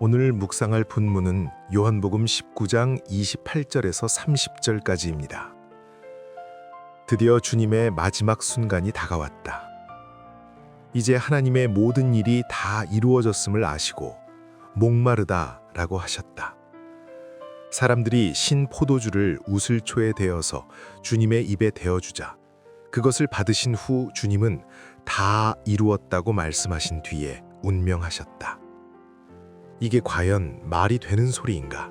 오늘 묵상할 본문은 요한복음 19장 28절에서 30절까지입니다. 드디어 주님의 마지막 순간이 다가왔다. 이제 하나님의 모든 일이 다 이루어졌음을 아시고 목마르다 라고 하셨다. 사람들이 신 포도주를 우슬초에 데어서 주님의 입에 대어주자 그것을 받으신 후 주님은 다 이루었다고 말씀하신 뒤에 운명하셨다. 이게 과연 말이 되는 소리인가?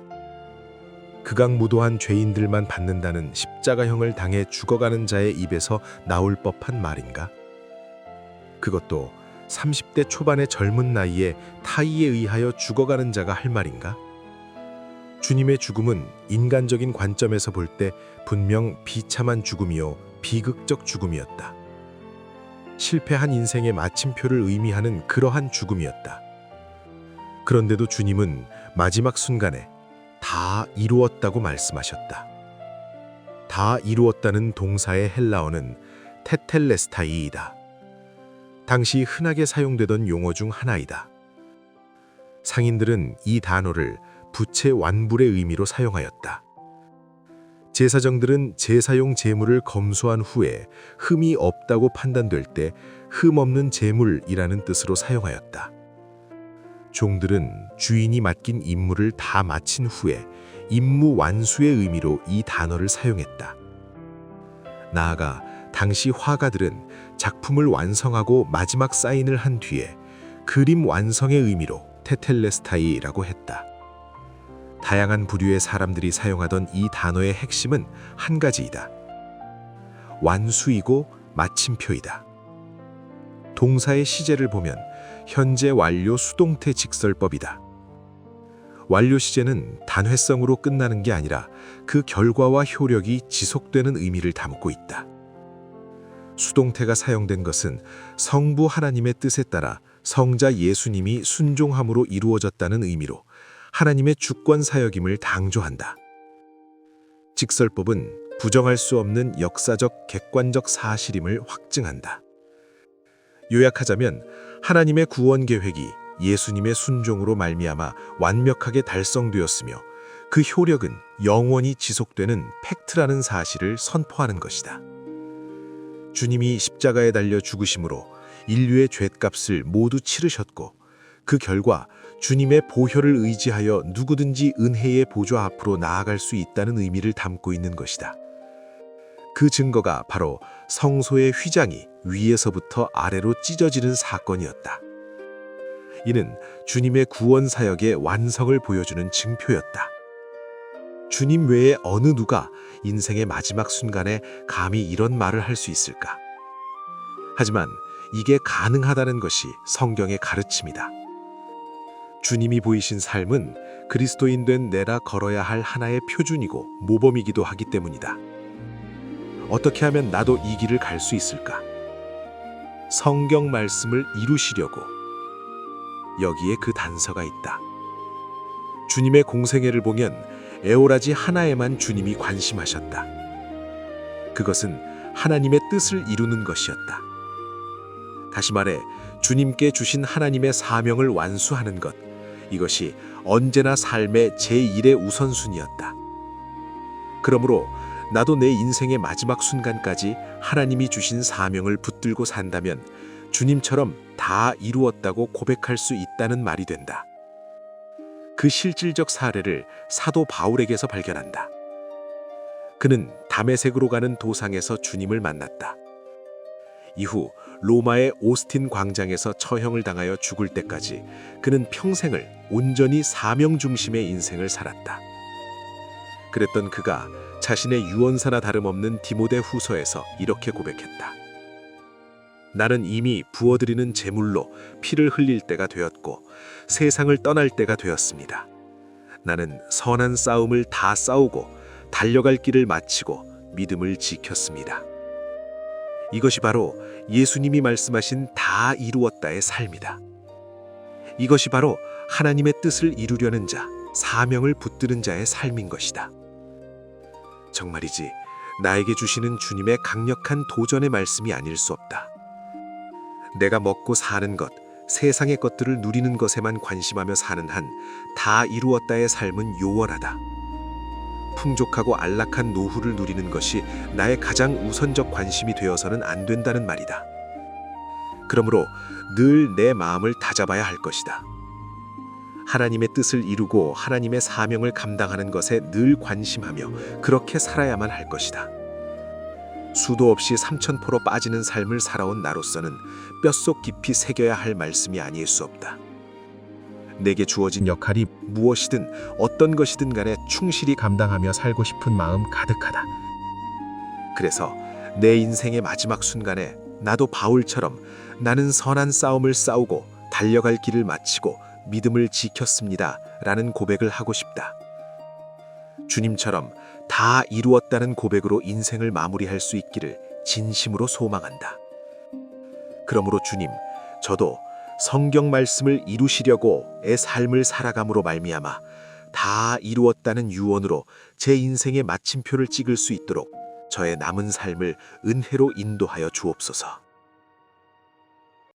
극악무도한 죄인들만 받는다는 십자가형을 당해 죽어가는 자의 입에서 나올 법한 말인가? 그것도 30대 초반의 젊은 나이에 타의에 의하여 죽어가는 자가 할 말인가? 주님의 죽음은 인간적인 관점에서 볼 때 분명 비참한 죽음이요 비극적 죽음이었다. 실패한 인생의 마침표를 의미하는 그러한 죽음이었다. 그런데도 주님은 마지막 순간에 다 이루었다고 말씀하셨다. 다 이루었다는 동사의 헬라어는 테텔레스타이이다. 당시 흔하게 사용되던 용어 중 하나이다. 상인들은 이 단어를 부채 완불의 의미로 사용하였다. 제사장들은 제사용 제물을 검수한 후에 흠이 없다고 판단될 때 흠 없는 제물이라는 뜻으로 사용하였다. 종들은 주인이 맡긴 임무를 다 마친 후에 임무 완수의 의미로 이 단어를 사용했다. 나아가 당시 화가들은 작품을 완성하고 마지막 사인을 한 뒤에 그림 완성의 의미로 테텔레스타이라고 했다. 다양한 부류의 사람들이 사용하던 이 단어의 핵심은 한 가지이다. 완수이고 마침표이다. 동사의 시제를 보면 현재 완료 수동태 직설법이다. 완료 시제는 단회성으로 끝나는 게 아니라 그 결과와 효력이 지속되는 의미를 담고 있다. 수동태가 사용된 것은 성부 하나님의 뜻에 따라 성자 예수님이 순종함으로 이루어졌다는 의미로 하나님의 주권 사역임을 당조한다. 직설법은 부정할 수 없는 역사적 객관적 사실임을 확증한다. 요약하자면 하나님의 구원 계획이 예수님의 순종으로 말미암아 완벽하게 달성되었으며 그 효력은 영원히 지속되는 팩트라는 사실을 선포하는 것이다. 주님이 십자가에 달려 죽으심으로 인류의 죗값을 모두 치르셨고 그 결과 주님의 보혈을 의지하여 누구든지 은혜의 보좌 앞으로 나아갈 수 있다는 의미를 담고 있는 것이다. 그 증거가 바로 성소의 휘장이 위에서부터 아래로 찢어지는 사건이었다. 이는 주님의 구원 사역의 완성을 보여주는 증표였다. 주님 외에 어느 누가 인생의 마지막 순간에 감히 이런 말을 할 수 있을까? 하지만 이게 가능하다는 것이 성경의 가르침이다. 주님이 보이신 삶은 그리스도인 된 내라 걸어야 할 하나의 표준이고 모범이기도 하기 때문이다. 어떻게 하면 나도 이 길을 갈 수 있을까? 성경 말씀을 이루시려고 여기에 그 단서가 있다. 주님의 공생애를 보면 에오라지 하나에만 주님이 관심하셨다. 그것은 하나님의 뜻을 이루는 것이었다. 다시 말해 주님께 주신 하나님의 사명을 완수하는 것, 이것이 언제나 삶의 제1의 우선순위였다. 그러므로 나도 내 인생의 마지막 순간까지 하나님이 주신 사명을 붙들고 산다면 주님처럼 다 이루었다고 고백할 수 있다는 말이 된다. 그 실질적 사례를 사도 바울에게서 발견한다. 그는 다메섹으로 가는 도상에서 주님을 만났다. 이후 로마의 오스틴 광장에서 처형을 당하여 죽을 때까지 그는 평생을 온전히 사명 중심의 인생을 살았다. 그랬던 그가 자신의 유언사나 다름없는 디모데 후서에서 이렇게 고백했다. 나는 이미 부어드리는 제물로 피를 흘릴 때가 되었고 세상을 떠날 때가 되었습니다. 나는 선한 싸움을 다 싸우고 달려갈 길을 마치고 믿음을 지켰습니다. 이것이 바로 예수님이 말씀하신 다 이루었다의 삶이다. 이것이 바로 하나님의 뜻을 이루려는 자, 사명을 붙드는 자의 삶인 것이다. 정말이지 나에게 주시는 주님의 강력한 도전의 말씀이 아닐 수 없다. 내가 먹고 사는 것, 세상의 것들을 누리는 것에만 관심하며 사는 한 다 이루었다의 삶은 요원하다. 풍족하고 안락한 노후를 누리는 것이 나의 가장 우선적 관심이 되어서는 안 된다는 말이다. 그러므로 늘 내 마음을 다잡아야 할 것이다. 하나님의 뜻을 이루고 하나님의 사명을 감당하는 것에 늘 관심하며 그렇게 살아야만 할 것이다. 수도 없이 삼천포로 빠지는 삶을 살아온 나로서는 뼛속 깊이 새겨야 할 말씀이 아닐 수 없다. 내게 주어진 역할이 무엇이든 어떤 것이든 간에 충실히 감당하며 살고 싶은 마음 가득하다. 그래서 내 인생의 마지막 순간에 나도 바울처럼 나는 선한 싸움을 싸우고 달려갈 길을 마치고 믿음을 지켰습니다 라는 고백을 하고 싶다. 주님처럼 다 이루었다는 고백으로 인생을 마무리할 수 있기를 진심으로 소망한다. 그러므로 주님, 저도 성경 말씀을 이루시려고 애 삶을 살아감으로 말미암아 다 이루었다는 유언으로 제 인생의 마침표를 찍을 수 있도록 저의 남은 삶을 은혜로 인도하여 주옵소서.